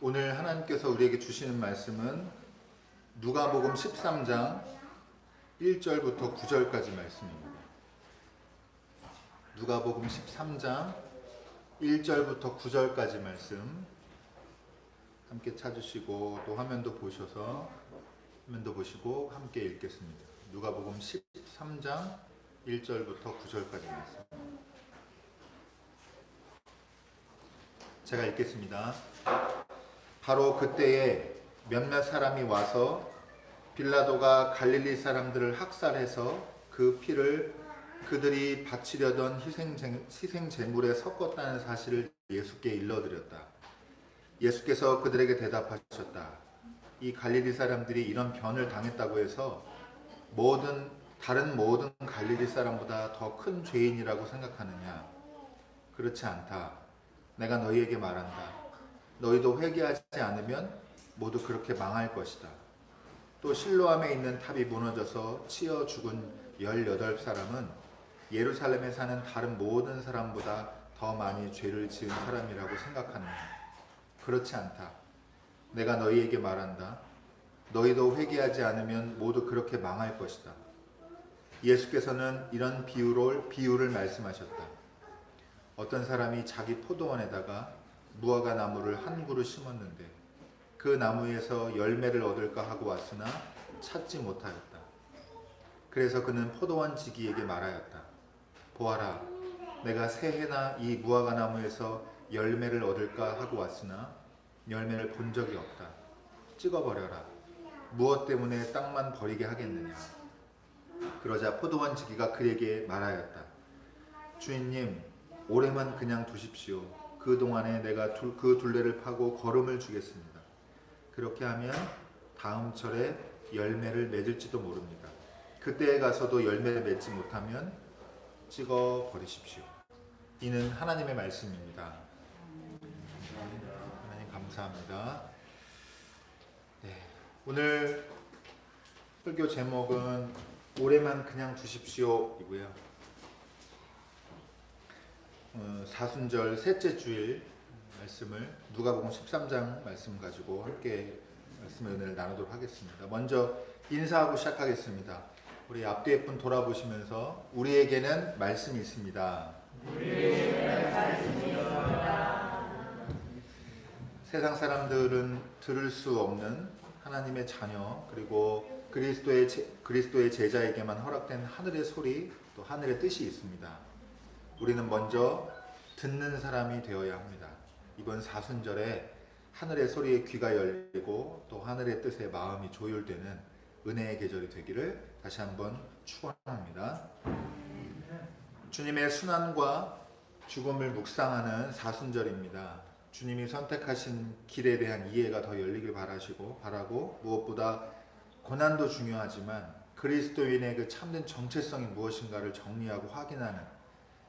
오늘 하나님께서 우리에게 주시는 말씀은 누가복음 13장 1절부터 9절까지 말씀입니다. 누가복음 13장 1절부터 9절까지 말씀 함께 찾으시고 또 화면도 보시고 함께 읽겠습니다. 누가복음 13장 1절부터 9절까지 말씀. 제가 읽겠습니다. 바로 그때에 몇몇 사람이 와서 빌라도가 갈릴리 사람들을 학살해서 그 피를 그들이 바치려던 희생 제물에 섞었다는 사실을 예수께 일러드렸다. 예수께서 그들에게 대답하셨다. 이 갈릴리 사람들이 이런 변을 당했다고 해서 다른 모든 갈릴리 사람보다 더 큰 죄인이라고 생각하느냐? 그렇지 않다. 내가 너희에게 말한다. 너희도 회개하지 않으면 모두 그렇게 망할 것이다. 또 실로암에 있는 탑이 무너져서 치여 죽은 18사람은 예루살렘에 사는 다른 모든 사람보다 더 많이 죄를 지은 사람이라고 생각하느냐? 그렇지 않다. 내가 너희에게 말한다. 너희도 회개하지 않으면 모두 그렇게 망할 것이다. 예수께서는 이런 비유를 말씀하셨다. 어떤 사람이 자기 포도원에다가 무화과 나무를 한 그루 심었는데 그 나무에서 열매를 얻을까 하고 왔으나 찾지 못하였다. 그래서 그는 포도원 지기에게 말하였다. 보아라, 내가 새해나 이 무화과 나무에서 열매를 얻을까 하고 왔으나 열매를 본 적이 없다. 찍어버려라. 무엇 때문에 땅만 버리게 하겠느냐. 그러자 포도원 지기가 그에게 말하였다. 주인님, 올해만 그냥 두십시오. 그 동안에 내가 그 둘레를 파고 거름을 주겠습니다. 그렇게 하면 다음 철에 열매를 맺을지도 모릅니다. 그때에 가서도 열매를 맺지 못하면 찍어 버리십시오. 이는 하나님의 말씀입니다. 하나님 감사합니다. 네, 오늘 설교 제목은 올해만 그냥 두십시오이고요. 사순절 셋째 주일 말씀을 누가복음 13장 말씀 가지고 함께 말씀의 은혜를 나누도록 하겠습니다. 먼저 인사하고 시작하겠습니다. 우리 앞뒤에 분 돌아보시면서 우리에게는 말씀이 있습니다. 세상 사람들은 들을 수 없는 하나님의 자녀 그리고 그리스도의 제자에게만 허락된 하늘의 소리 또 하늘의 뜻이 있습니다. 우리는 먼저 듣는 사람이 되어야 합니다. 이번 사순절에 하늘의 소리에 귀가 열리고 또 하늘의 뜻에 마음이 조율되는 은혜의 계절이 되기를 다시 한번 축원합니다. 주님의 순환과 죽음을 묵상하는 사순절입니다. 주님이 선택하신 길에 대한 이해가 더 열리길 바라고 무엇보다 고난도 중요하지만 그리스도인의 그 참된 정체성이 무엇인가를 정리하고 확인하는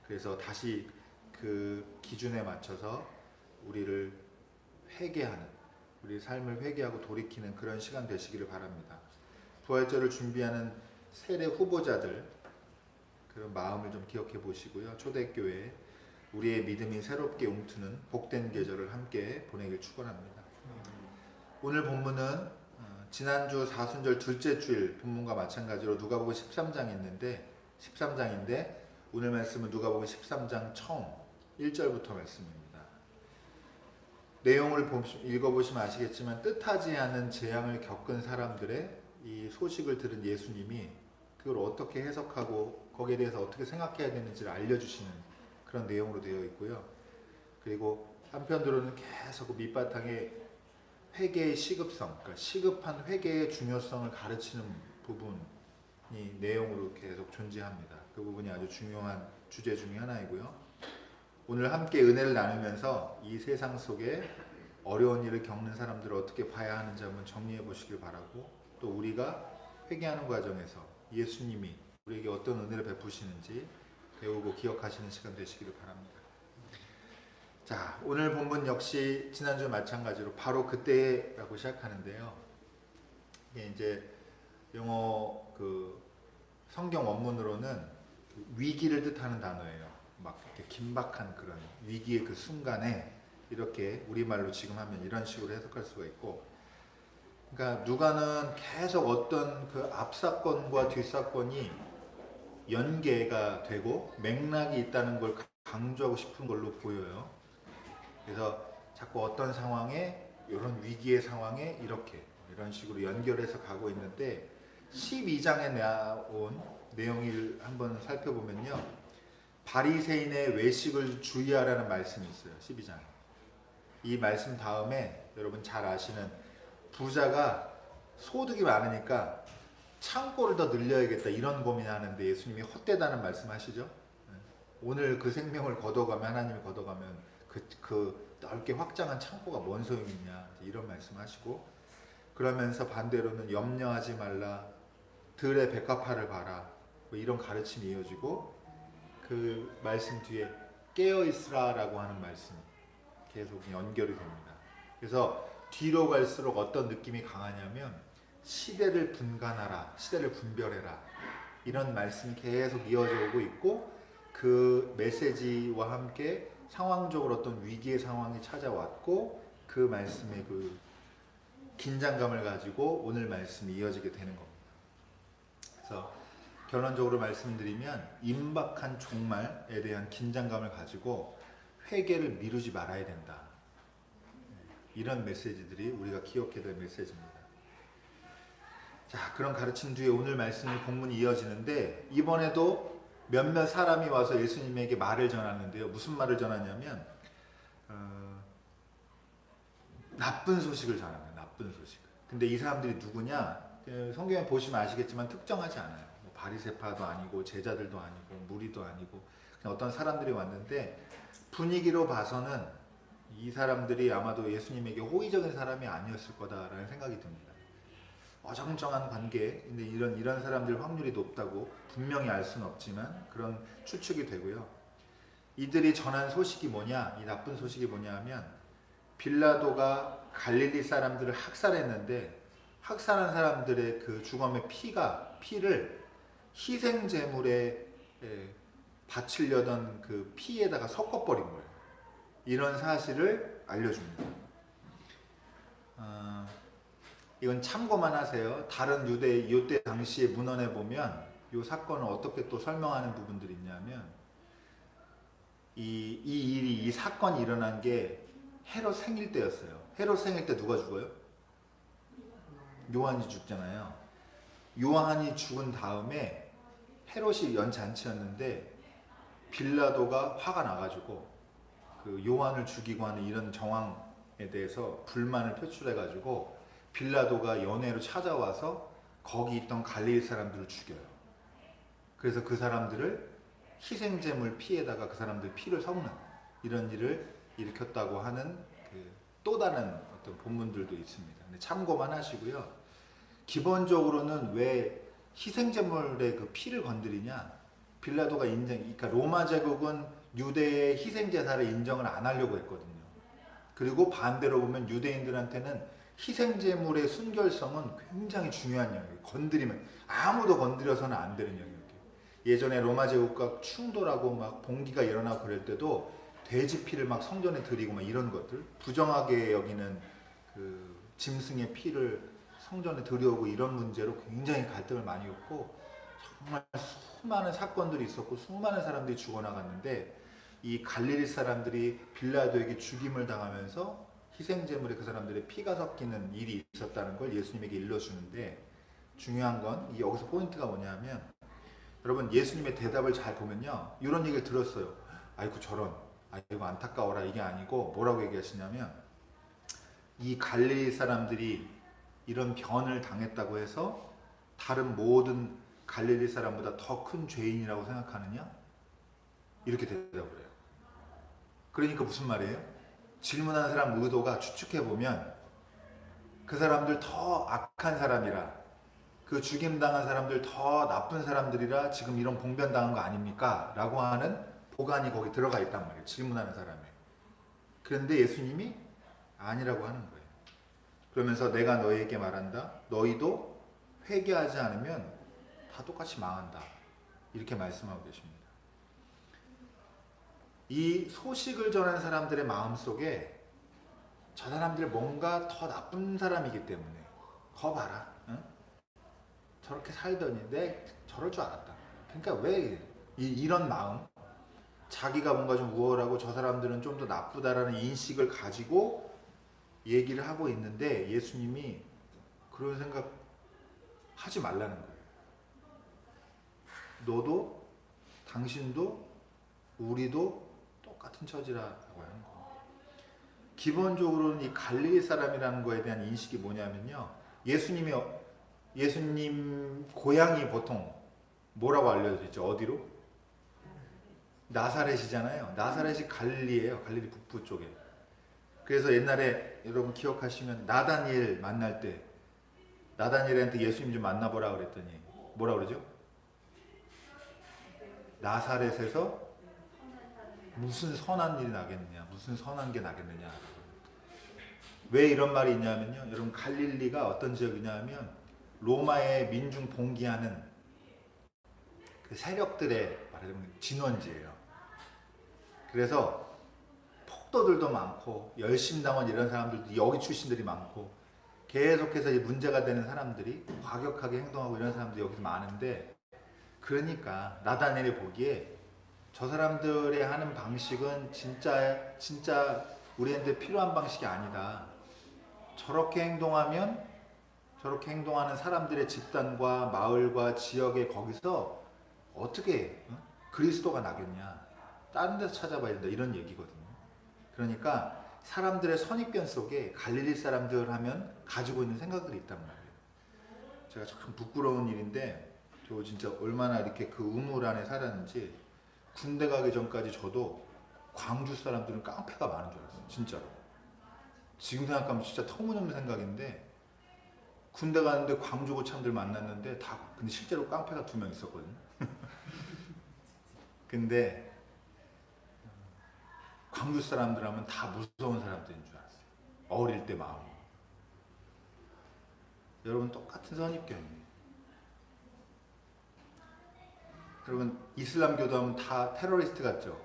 그래서 다시 그 기준에 맞춰서 우리를 회개하는 우리 삶을 회개하고 돌이키는 그런 시간 되시기를 바랍니다. 부활절을 준비하는 세례 후보자들 그런 마음을 좀 기억해 보시고요. 초대교회 우리의 믿음이 새롭게 움트는 복된 계절을 함께 보내길 축원합니다. 오늘 본문은 지난주 사순절 둘째 주일 본문과 마찬가지로 누가복음 13장인데 오늘 말씀은 누가복음 13장 처음 1절부터 말씀입니다. 내용을 읽어보시면 아시겠지만 뜻하지 않은 재앙을 겪은 사람들의 이 소식을 들은 예수님이 그걸 어떻게 해석하고 거기에 대해서 어떻게 생각해야 되는지를 알려주시는 그런 내용으로 되어 있고요. 그리고 한편으로는 계속 밑바탕에 회개의 시급성, 그러니까 시급한 회개의 중요성을 가르치는 부분이 내용으로 계속 존재합니다. 그 부분이 아주 중요한 주제 중에 하나이고요. 오늘 함께 은혜를 나누면서 이 세상 속에 어려운 일을 겪는 사람들을 어떻게 봐야 하는지 한번 정리해 보시길 바라고 또 우리가 회개하는 과정에서 예수님이 우리에게 어떤 은혜를 베푸시는지 배우고 기억하시는 시간 되시기를 바랍니다. 자, 오늘 본문 역시 지난주 마찬가지로 바로 그때라고 시작하는데요. 이게 이제 영어 성경 원문으로는 위기를 뜻하는 단어예요. 막 이렇게 긴박한 그런 위기의 그 순간에 이렇게 우리말로 지금 하면 이런 식으로 해석할 수가 있고, 그러니까 누가는 계속 어떤 그 앞사건과 뒷사건이 연계가 되고 맥락이 있다는 걸 강조하고 싶은 걸로 보여요. 그래서 자꾸 어떤 상황에, 이런 위기의 상황에 이렇게 이런 식으로 연결해서 가고 있는데, 12장에 나온 내용을 한번 살펴보면요, 바리새인의 외식을 주의하라는 말씀이 있어요. 12장에. 이 말씀 다음에 여러분 잘 아시는, 부자가 소득이 많으니까 창고를 더 늘려야겠다 이런 고민하는데 예수님이 헛되다는 말씀하시죠. 오늘 그 생명을 걷어가면, 하나님이 걷어가면 그 넓게 확장한 창고가 뭔 소용이냐 이런 말씀하시고, 그러면서 반대로는 염려하지 말라, 들의 백합화를 봐라, 뭐 이런 가르침이 이어지고, 그 말씀 뒤에 깨어 있으라라고 하는 말씀이 계속 연결이 됩니다. 그래서 뒤로 갈수록 어떤 느낌이 강하냐면, 시대를 분간하라, 시대를 분별해라, 이런 말씀이 계속 이어져 오고 있고, 그 메시지와 함께 상황적으로 어떤 위기의 상황이 찾아왔고, 그 말씀의 그 긴장감을 가지고 오늘 말씀이 이어지게 되는 겁니다. 그래서 결론적으로 말씀드리면, 임박한 종말에 대한 긴장감을 가지고 회개를 미루지 말아야 된다, 이런 메시지들이 우리가 기억해야 될 메시지입니다. 자, 그런 가르침 뒤에 오늘 말씀의 본문이 이어지는데, 이번에도 몇몇 사람이 와서 예수님에게 말을 전하는데요. 무슨 말을 전하냐면 나쁜 소식을 전합니다. 나쁜 소식. 근데 이 사람들이 누구냐? 성경에 보시면 아시겠지만 특정하지 않아요. 뭐 바리새파도 아니고 제자들도 아니고 무리도 아니고, 그냥 어떤 사람들이 왔는데, 분위기로 봐서는 이 사람들이 아마도 예수님에게 호의적인 사람이 아니었을 거다라는 생각이 듭니다. 어정쩡한 관계, 근데 이런 사람들 확률이 높다고 분명히 알 수는 없지만 그런 추측이 되고요. 이들이 전한 소식이 뭐냐, 이 나쁜 소식이 뭐냐 하면, 빌라도가 갈릴리 사람들을 학살했는데, 학살한 사람들의 그 죽음의 피를 희생제물에 바치려던 그 피에다가 섞어버린 거예요. 이런 사실을 알려줍니다. 이건 참고만 하세요. 다른 요때 당시의 문헌에 보면 이 사건을 어떻게 또 설명하는 부분들이 있냐면, 이 사건이 일어난 게 헤롯 생일 때였어요. 헤롯 생일 때 누가 죽어요? 요한이 죽잖아요. 요한이 죽은 다음에 헤롯이 연잔치였는데, 빌라도가 화가 나가지고 그 요한을 죽이고 하는 이런 정황에 대해서 불만을 표출해가지고 빌라도가 연회로 찾아와서 거기 있던 갈릴리 사람들을 죽여요. 그래서 그 사람들을 희생제물 피에다가 그 사람들 피를 섞는 이런 일을 일으켰다고 하는 또 다른 어떤 본문들도 있습니다. 근데 참고만 하시고요. 기본적으로는 왜 희생제물의 그 피를 건드리냐? 빌라도가 그러니까 로마 제국은 유대의 희생제사를 인정을 안 하려고 했거든요. 그리고 반대로 보면 유대인들한테는 희생제물의 순결성은 굉장히 중요한 영역이에요. 건드리면, 아무도 건드려서는 안 되는 영역이에요. 예전에 로마 제국과 충돌하고 막 봉기가 일어나고 그럴 때도 돼지 피를 막 성전에 드리고 막 이런 것들, 부정하게 여기는 그 짐승의 피를 성전에 들여오고 이런 문제로 굉장히 갈등을 많이 했고, 정말 수많은 사건들이 있었고 수많은 사람들이 죽어나갔는데, 이 갈릴리 사람들이 빌라도에게 죽임을 당하면서 희생제물에 그 사람들의 피가 섞이는 일이 있었다는 걸 예수님에게 일러주는데, 중요한 건 여기서 포인트가 뭐냐면, 여러분 예수님의 대답을 잘 보면요, 이런 얘기를 들었어요. 아이고 저런, 아이고 안타까워라, 이게 아니고 뭐라고 얘기하시냐면, 이 갈릴리 사람들이 이런 변을 당했다고 해서 다른 모든 갈릴리 사람보다 더 큰 죄인이라고 생각하느냐? 이렇게 대답을 해요. 그러니까 무슨 말이에요? 질문하는 사람 의도가 추측해보면, 그 사람들 더 악한 사람이라, 그 죽임당한 사람들 더 나쁜 사람들이라 지금 이런 봉변당한 거 아닙니까? 라고 하는 보관이 거기 들어가 있단 말이에요. 질문하는 사람이. 그런데 예수님이 아니라고 하는 거예요. 그러면서 내가 너희에게 말한다. 너희도 회개하지 않으면 다 똑같이 망한다. 이렇게 말씀하고 계십니다. 이 소식을 전한 사람들의 마음속에 저 사람들 뭔가 더 나쁜 사람이기 때문에 거 봐라, 응? 저렇게 살더니 내 저럴 줄 알았다. 그러니까 왜 이런 마음, 자기가 뭔가 좀 우월하고 저 사람들은 좀 더 나쁘다라는 인식을 가지고 얘기를 하고 있는데 예수님이 그런 생각 하지 말라는 거예요. 너도 당신도 우리도 똑같은 처지라고 하는 거예요. 기본적으로는 이 갈릴리 사람이라는 거에 대한 인식이 뭐냐면요, 예수님 고향이 보통 뭐라고 알려져 있죠? 어디로? 나사렛이잖아요. 나사렛이 갈릴리예요. 갈릴리 북부 쪽에. 그래서 옛날에 여러분 기억하시면 나다니엘 만날 때 나다니엘한테 예수님 좀 만나보라 그랬더니 뭐라 그러죠? 나사렛에서 무슨 선한 일이 나겠느냐, 무슨 선한 게 나겠느냐. 왜 이런 말이 있냐면요, 여러분 갈릴리가 어떤 지역이냐면 로마의 민중 봉기하는 그 세력들의 말하자면 진원지예요. 그래서 폭도들도 많고 열심당원 이런 사람들도 여기 출신들이 많고 계속해서 문제가 되는 사람들이 과격하게 행동하고 이런 사람들이 여기서 많은데, 그러니까 나다니엘이 보기에 저 사람들의 하는 방식은 진짜 우리한테 필요한 방식이 아니다. 저렇게 행동하는 사람들의 집단과 마을과 지역에 거기서 어떻게 그리스도가 나겠냐, 다른 데서 찾아봐야 된다, 이런 얘기거든요. 그러니까 사람들의 선입견 속에 갈릴리 사람들 하면 가지고 있는 생각들이 있단 말이에요. 제가 참 부끄러운 일인데 저 진짜 얼마나 이렇게 그 우물 안에 살았는지, 군대 가기 전까지 저도 광주 사람들은 깡패가 많은 줄 알았어요. 진짜로. 지금 생각하면 진짜 터무니없는 생각인데, 군대 가는데 광주 고참들 만났는데 다 근데 실제로 깡패가 2명 있었거든요. 근데 광주 사람들 하면 다 무서운 사람들인 줄 알았어요. 어릴 때 마음. 여러분 똑같은 선입견이에요. 여러분 이슬람교도 하면 다 테러리스트 같죠?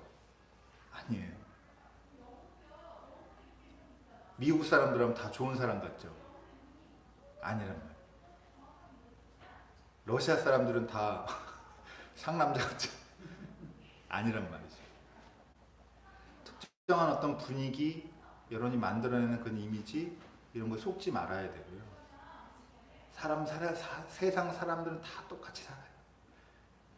아니에요. 미국 사람들 하면 다 좋은 사람 같죠? 아니란 말이에요. 러시아 사람들은 다 상남자 같죠? 아니란 말이죠. 특정한 어떤 분위기, 여론이 만들어내는 그 이미지, 이런 거 속지 말아야 되고요. 세상 사람들은 다 똑같이 살아요.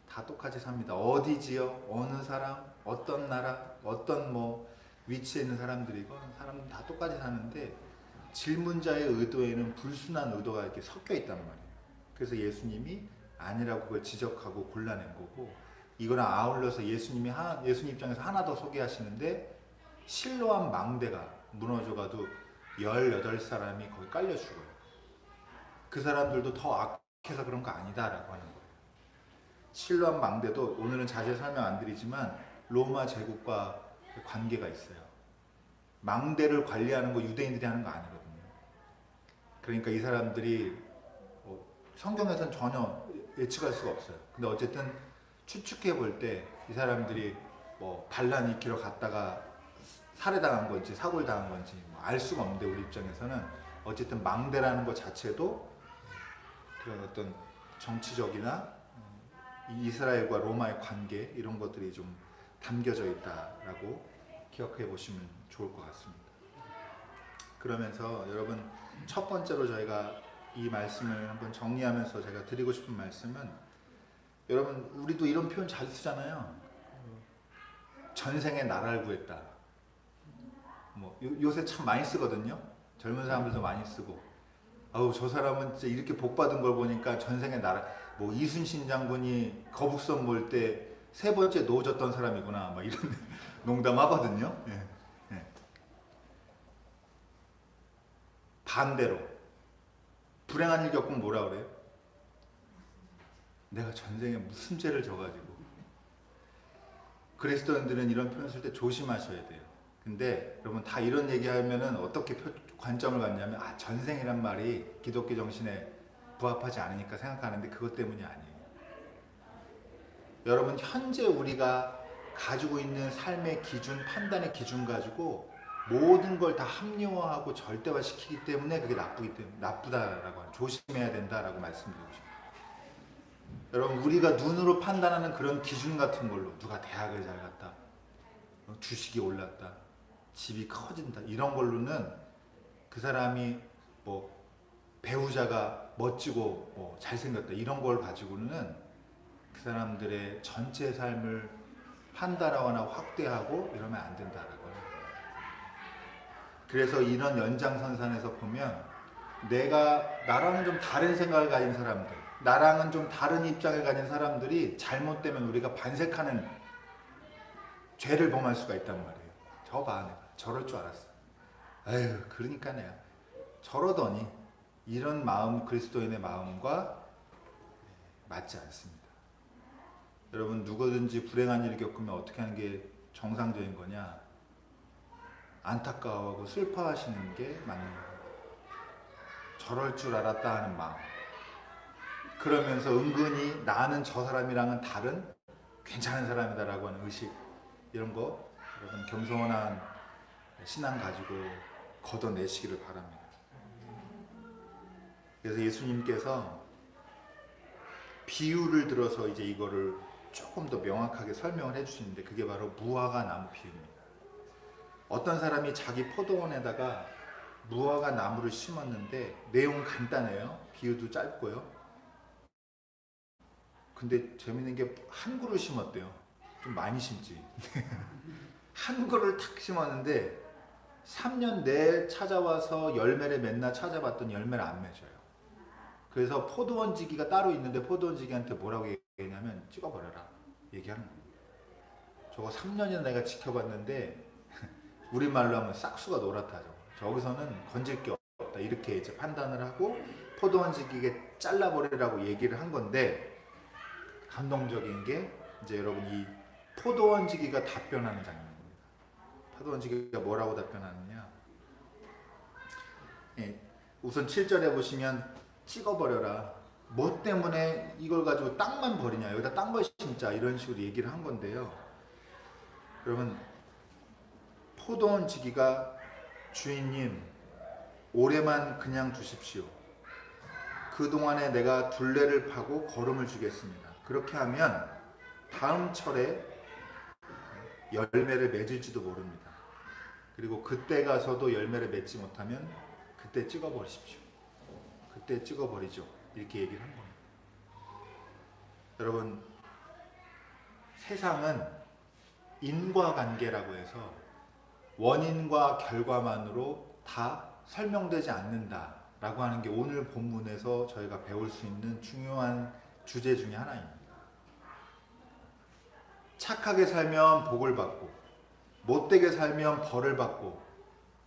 다 똑같이 삽니다. 어디 지역, 어느 사람, 어떤 나라, 어떤 위치에 있는 사람들이건 사람은 다 똑같이 사는데, 질문자의 의도에는 불순한 의도가 이렇게 섞여 있단 말이에요. 그래서 예수님이 아니라고 그걸 지적하고 골라낸 거고, 이거랑 아울러서 예수님 입장에서 하나 더 소개하시는데, 실로암 망대가 무너져가도 18사람이 거기 깔려 죽어요. 그 사람들도 더 악해서 그런 거 아니다라고 하는 거예요. 실로암 망대도 오늘은 자세히 설명 안 드리지만 로마 제국과 관계가 있어요. 망대를 관리하는 거 유대인들이 하는 거 아니거든요. 그러니까 이 사람들이 성경에서는 전혀 예측할 수가 없어요. 근데 어쨌든 추측해 볼 때 이 사람들이 반란 일으키러 갔다가 살해당한 건지 사고를 당한 건지 알 수가 없는데, 우리 입장에서는 어쨌든 망대라는 것 자체도 그런 어떤 정치적이나 이스라엘과 로마의 관계, 이런 것들이 좀 담겨져 있다라고 기억해 보시면 좋을 것 같습니다. 그러면서 여러분, 첫 번째로 저희가 이 말씀을 한번 정리하면서 제가 드리고 싶은 말씀은, 여러분 우리도 이런 표현 잘 쓰잖아요. 전생에 나라를 구했다. 요새 참 많이 쓰거든요. 젊은 사람들도 많이 쓰고, 아우 저 사람은 진짜 이렇게 복 받은 걸 보니까 전생에 나라, 이순신 장군이 거북선 몰 때 3번째 놓아졌던 사람이구나, 이런 농담하거든요. 예. 예. 반대로 불행한 일 겪으면 뭐라 그래요? 내가 전생에 무슨 죄를 져가지고. 그리스도인들은 이런 표현 쓸 때 조심하셔야 돼요. 근데 여러분 다 이런 얘기하면은 어떻게 관점을 갖냐면, 전생이란 말이 기독교 정신에 부합하지 않으니까 생각하는데, 그것 때문이 아니에요. 여러분 현재 우리가 가지고 있는 삶의 기준, 판단의 기준 가지고 모든 걸 다 합리화하고 절대화시키기 때문에 그게 나쁘다라고 조심해야 된다라고 말씀드리고 싶어요. 여러분, 우리가 눈으로 판단하는 그런 기준 같은 걸로 누가 대학을 잘 갔다, 주식이 올랐다, 집이 커진다, 이런 걸로는 그 사람이 뭐 배우자가 멋지고 뭐 잘생겼다, 이런 걸 가지고는 그 사람들의 전체 삶을 판단하거나 확대하고 이러면 안 된다라고. 그래서 이런 연장선상에서 보면 나랑은 좀 다른 생각을 가진 사람들, 나랑은 좀 다른 입장을 가진 사람들이 잘못되면 우리가 반색하는 죄를 범할 수가 있단 말이에요. 저 봐, 내가 저럴 줄 알았어. 에휴, 그러니까 내가 저러더니, 이런 마음, 그리스도인의 마음과 맞지 않습니다. 여러분, 누구든지 불행한 일을 겪으면 어떻게 하는 게 정상적인 거냐? 안타까워하고 슬퍼하시는 게 맞는 거예요. 저럴 줄 알았다 하는 마음. 그러면서 은근히 나는 저 사람이랑은 다른 괜찮은 사람이다라고 하는 의식, 이런 거 여러분 겸손한 신앙 가지고 걷어내시기를 바랍니다. 그래서 예수님께서 비유를 들어서 이제 이거를 조금 더 명확하게 설명을 해주시는데, 그게 바로 무화과 나무 비유입니다. 어떤 사람이 자기 포도원에다가 무화과 나무를 심었는데, 내용은 간단해요. 비유도 짧고요. 근데 재밌는 게 한 그루 심었대요. 좀 많이 심지. 한 그루를 탁 심었는데 3년 내에 찾아와서 열매를 맨날 찾아봤더니 열매를 안 맺어요. 그래서 포도원지기가 따로 있는데 포도원지기한테 뭐라고 얘기했냐면 찍어버려라 얘기하는 거예요. 저거 3년이나 내가 지켜봤는데 우리말로 하면 싹수가 노랗다. 저기서는 건질 게 없다, 이렇게 이제 판단을 하고 포도원지기에 잘라버리라고 얘기를 한 건데, 감동적인 게 이제 여러분, 이 포도원지기가 답변하는 장면입니다. 포도원지기가 뭐라고 답변하느냐? 우선 7절에 보시면 찍어버려라. 뭐 때문에 이걸 가지고 땅만 버리냐, 여기다 딴 걸 심자, 이런 식으로 얘기를 한 건데요. 여러분, 포도원지기가 주인님 올해만 그냥 두십시오. 그동안에 내가 둘레를 파고 거름을 주겠습니다. 그렇게 하면 다음 철에 열매를 맺을지도 모릅니다. 그리고 그때 가서도 열매를 맺지 못하면 그때 찍어버리십시오. 그때 찍어버리죠. 이렇게 얘기를 한 겁니다. 여러분, 세상은 인과관계라고 해서 원인과 결과만으로 다 설명되지 않는다라고 하는 게 오늘 본문에서 저희가 배울 수 있는 중요한 주제 중에 하나입니다. 착하게 살면 복을 받고 못되게 살면 벌을 받고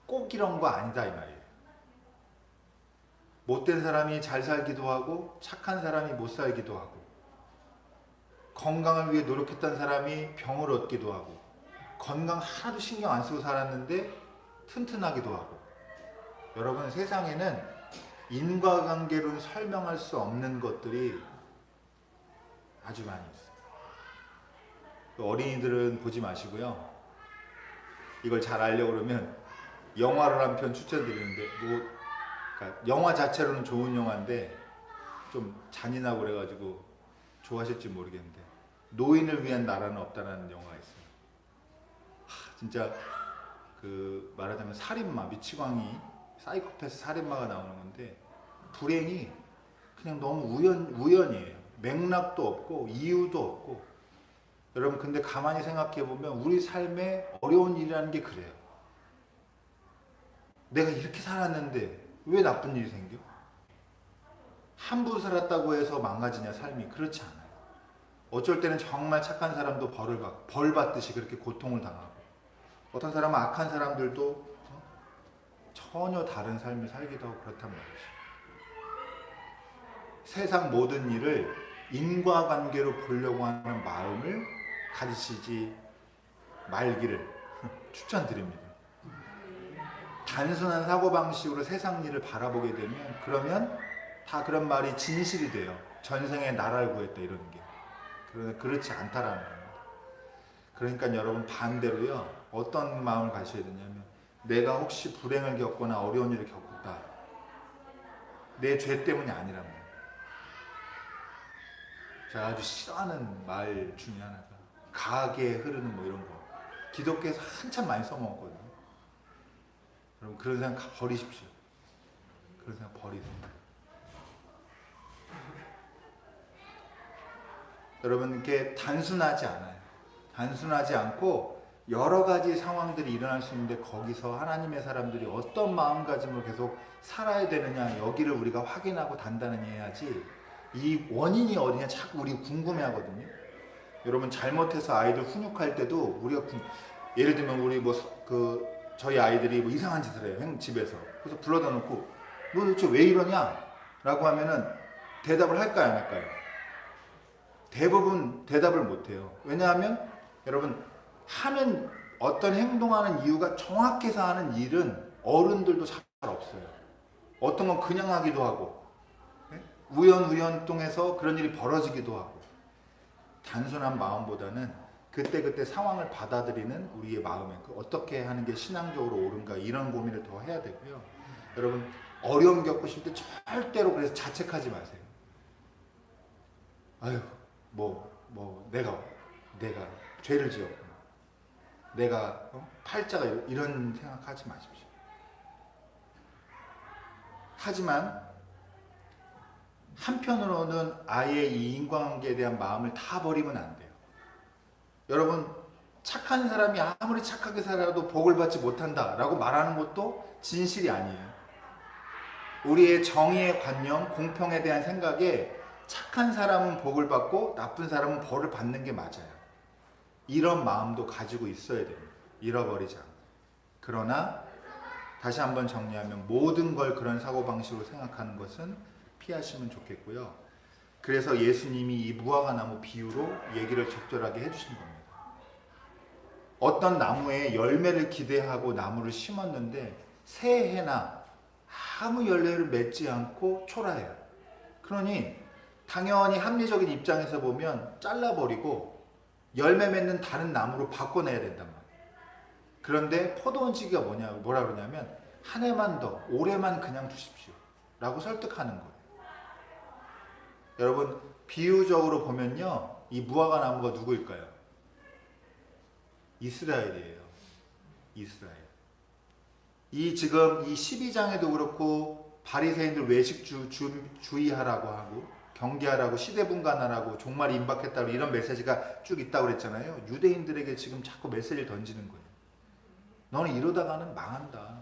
꼭 이런 거 아니다, 이 말이에요. 못된 사람이 잘 살기도 하고 착한 사람이 못 살기도 하고, 건강을 위해 노력했던 사람이 병을 얻기도 하고, 건강 하나도 신경 안 쓰고 살았는데 튼튼하기도 하고. 여러분, 세상에는 인과관계로 설명할 수 없는 것들이 아주 많이 있어요. 어린이들은 보지 마시고요. 이걸 잘 알려고 그러면 영화를 한 편 추천드리는데, 그러니까 영화 자체로는 좋은 영화인데 좀 잔인하고 그래가지고 좋아하실지 모르겠는데, 노인을 위한 나라는 없다라는 영화가 있어요. 진짜 그 말하자면 살인마, 미치광이 사이코패스 살인마가 나오는 건데, 불행이 그냥 너무 우연이에요. 맥락도 없고 이유도 없고. 여러분, 근데 가만히 생각해 보면 우리 삶에 어려운 일이라는 게 그래요. 내가 이렇게 살았는데 왜 나쁜 일이 생겨? 함부로 살았다고 해서 망가지냐, 삶이? 그렇지 않아요. 어쩔 때는 정말 착한 사람도 벌 받듯이 그렇게 고통을 당하고, 어떤 사람은 악한 사람들도 전혀 다른 삶을 살기도 하고 그렇단 말이죠. 세상 모든 일을 인과관계로 보려고 하는 마음을 가지시지 말기를 추천드립니다. 단순한 사고방식으로 세상 일을 바라보게 되면, 그러면 다 그런 말이 진실이 돼요. 전생에 나라를 구했다, 이런 게. 그러나 그렇지 않다라는 겁니다. 그러니까 여러분, 반대로요, 어떤 마음을 가셔야 되냐면, 내가 혹시 불행을 겪거나 어려운 일을 겪었다. 내 죄 때문이 아니란 말이에요. 제가 아주 싫어하는 말 중에 하나가 가게 흐르는 뭐 이런 거. 기독교에서 한참 많이 써먹었거든요. 여러분 그런 생각 버리십시오. 그런 생각 버리세요. 여러분께 단순하지 않아요. 단순하지 않고 여러 가지 상황들이 일어날 수 있는데 거기서 하나님의 사람들이 어떤 마음가짐으로 계속 살아야 되느냐 여기를 우리가 확인하고 단단히 해야지 이 원인이 어디냐 자꾸 우리 궁금해하거든요. 여러분 잘못해서 아이들 훈육할 때도 우리가 예를 들면 우리 저희 아이들이 뭐 이상한 짓을 해요. 집에서. 그래서 불러다 놓고 너 도대체 왜 이러냐? 라고 하면은 대답을 할까요? 안 할까요? 대부분 대답을 못 해요. 왜냐하면 여러분 하는 어떤 행동하는 이유가 정확해서 하는 일은 어른들도 잘 없어요. 어떤 건 그냥 하기도 하고 우연통해서 그런 일이 벌어지기도 하고 단순한 마음보다는 그때 상황을 받아들이는 우리의 마음에 어떻게 하는 게 신앙적으로 옳은가 이런 고민을 더 해야 되고요. 여러분 어려움 겪으실 때 절대로 그래서 자책하지 마세요. 아유 내가 죄를 지었구나. 내가 팔자가 이런 생각하지 마십시오. 하지만 한편으로는 아예 이 인간관계에 대한 마음을 다 버리면 안 돼요. 여러분 착한 사람이 아무리 착하게 살아도 복을 받지 못한다라고 말하는 것도 진실이 아니에요. 우리의 정의의 관념, 공평에 대한 생각에 착한 사람은 복을 받고 나쁜 사람은 벌을 받는 게 맞아요. 이런 마음도 가지고 있어야 됩니다. 잃어버리지 않고. 그러나 다시 한번 정리하면 모든 걸 그런 사고방식으로 생각하는 것은 피하시면 좋겠고요. 그래서 예수님이 이 무화과나무 비유로 얘기를 적절하게 해주신 겁니다. 어떤 나무에 열매를 기대하고 나무를 심었는데 새해나 아무 열매를 맺지 않고 초라해요. 그러니 당연히 합리적인 입장에서 보면 잘라버리고 열매 맺는 다른 나무로 바꿔내야 된단 말이에요. 그런데 포도원 시기가 뭐라 그러냐면 한 해만 더, 올해만 그냥 두십시오 라고 설득하는 거예요. 여러분 비유적으로 보면요, 이 무화과 나무가 누구일까요? 이스라엘이에요. 이스라엘. 지금 이 12장에도 그렇고 바리새인들 외식주의하라고 하고 경계하라고 시대분간하라고 종말이 임박했다고 이런 메시지가 쭉 있다고 그랬잖아요. 유대인들에게 지금 자꾸 메시지를 던지는 거예요. 너는 이러다가는 망한다.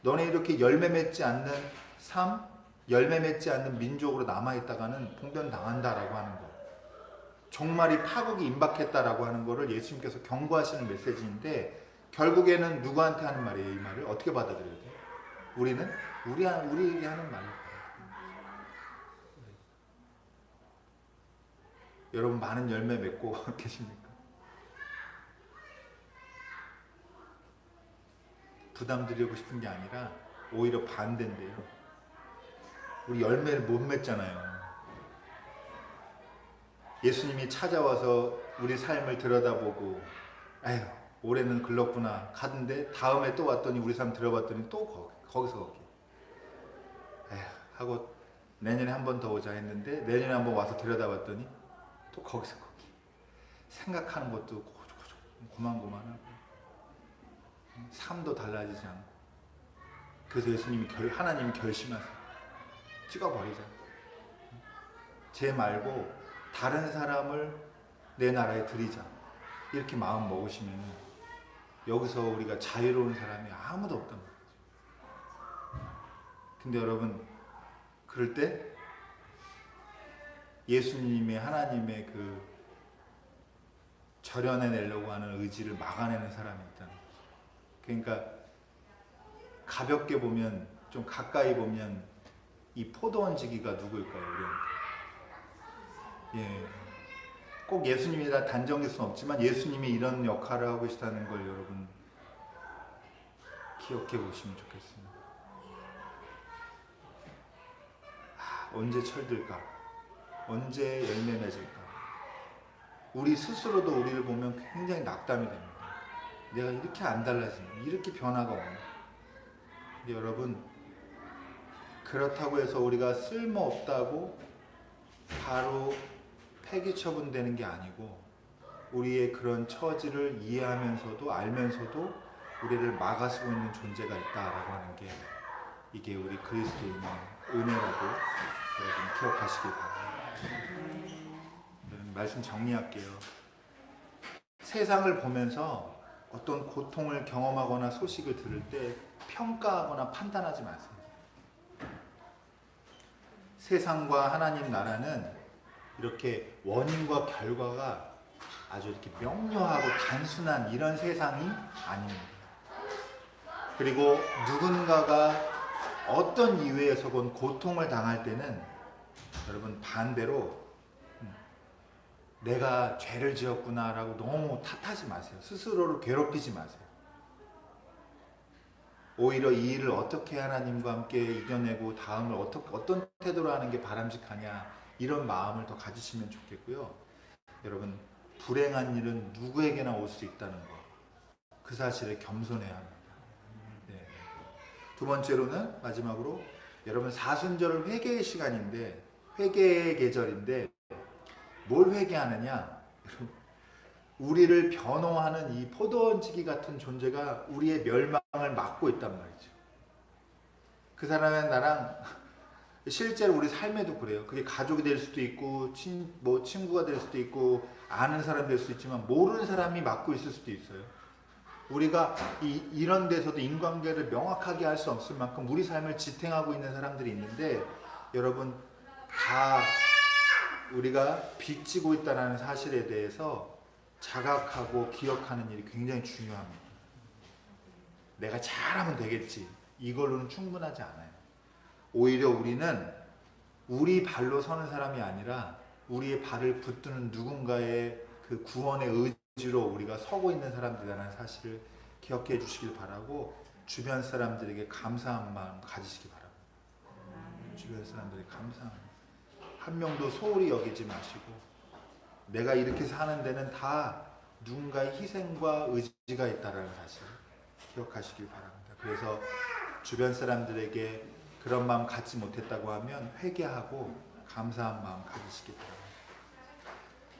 너네 이렇게 열매 맺지 않는 삶, 열매 맺지 않는 민족으로 남아있다가는 봉변당한다라고 하는 거. 종말이 파국이 임박했다라고 하는 거를 예수님께서 경고하시는 메시지인데 결국에는 누구한테 하는 말이에요? 이 말을 어떻게 받아들여야 돼요? 우리는 우리에게 하는 말이에요. 여러분 많은 열매 맺고 계십니까? 부담 드리고 싶은 게 아니라 오히려 반대인데요. 우리 열매를 못 맺잖아요. 예수님이 찾아와서 우리 삶을 들여다보고 아휴 올해는 글렀구나 가던데 다음에 또 왔더니 우리 삶 들어봤더니 또 거기서 에휴 하고 내년에 한 번 더 오자 했는데 내년에 한 번 와서 들여다봤더니 또 거기서 거기. 생각하는 것도 고만고만하고 삶도 달라지지 않고. 그래서 하나님이 결심하세요. 찍어버리자. 쟤 말고 다른 사람을 내 나라에 들이자. 이렇게 마음 먹으시면 여기서 우리가 자유로운 사람이 아무도 없단 말이죠. 근데 여러분 그럴 때 예수님의 하나님의 그 절연해내려고 하는 의지를 막아내는 사람이 있다는 거죠. 그러니까 가볍게 보면 좀 가까이 보면 이 포도원 지기가 누구일까요? 우리한테. 예. 꼭 예수님이라 단정일 수는 없지만 예수님이 이런 역할을 하고 계시다는 걸 여러분 기억해 보시면 좋겠습니다. 언제 철들까? 언제 열매 맺을까? 우리 스스로도 우리를 보면 굉장히 낙담이 됩니다. 내가 이렇게 안 달라지냐, 이렇게 변화가 없냐. 근데 여러분, 그렇다고 해서 우리가 쓸모없다고 바로 폐기 처분되는 게 아니고, 우리의 그런 처지를 이해하면서도 알면서도 우리를 막아서고 있는 존재가 있다라고 하는 게, 이게 우리 그리스도인의 은혜라고 여러분 기억하시길 바랍니다. 말씀 정리할게요. 세상을 보면서 어떤 고통을 경험하거나 소식을 들을 때 평가하거나 판단하지 마세요. 세상과 하나님 나라는 이렇게 원인과 결과가 아주 이렇게 명료하고 단순한 이런 세상이 아닙니다. 그리고 누군가가 어떤 이유에서건 고통을 당할 때는 여러분 반대로 내가 죄를 지었구나라고 너무 탓하지 마세요. 스스로를 괴롭히지 마세요. 오히려 이 일을 어떻게 하나님과 함께 이겨내고 다음을 어떤 태도로 하는 게 바람직하냐, 이런 마음을 더 가지시면 좋겠고요. 여러분, 불행한 일은 누구에게나 올 수 있다는 거, 그 사실에 겸손해야 합니다. 네. 두 번째로는, 마지막으로, 여러분 사순절은 회개의 시간인데, 회개의 계절인데 뭘 회개하느냐? 우리를 변호하는 이 포도원지기 같은 존재가 우리의 멸망을 막고 있단 말이죠. 그 사람은 나랑 실제로 우리 삶에도 그래요. 그게 가족이 될 수도 있고 친구가 될 수도 있고 아는 사람 될 수도 있지만 모르는 사람이 막고 있을 수도 있어요. 우리가 이런 데서도 인관계를 명확하게 할 수 없을 만큼 우리 삶을 지탱하고 있는 사람들이 있는데, 여러분 다 우리가 빚지고 있다는 사실에 대해서 자각하고 기억하는 일이 굉장히 중요합니다. 내가 잘하면 되겠지, 이걸로는 충분하지 않아요. 오히려 우리는 우리 발로 서는 사람이 아니라 우리의 발을 붙드는 누군가의 그 구원의 의지로 우리가 서고 있는 사람들이라는 사실을 기억해 주시길 바라고, 주변 사람들에게 감사한 마음 가지시기 바랍니다. 주변 사람들에게 감사한 마음. 한 명도 소홀히 여기지 마시고, 내가 이렇게 사는 데는 다 누군가의 희생과 의지가 있다는 사실을 기억하시길 바랍니다. 그래서 주변 사람들에게 그런 마음 갖지 못했다고 하면 회개하고 감사한 마음 가지시기 바랍니다.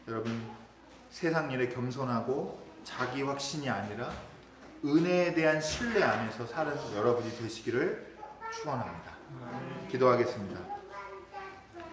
여러분, 세상 일에 겸손하고 자기 확신이 아니라 은혜에 대한 신뢰 안에서 사는 여러분이 되시기를 축원합니다. 기도하겠습니다.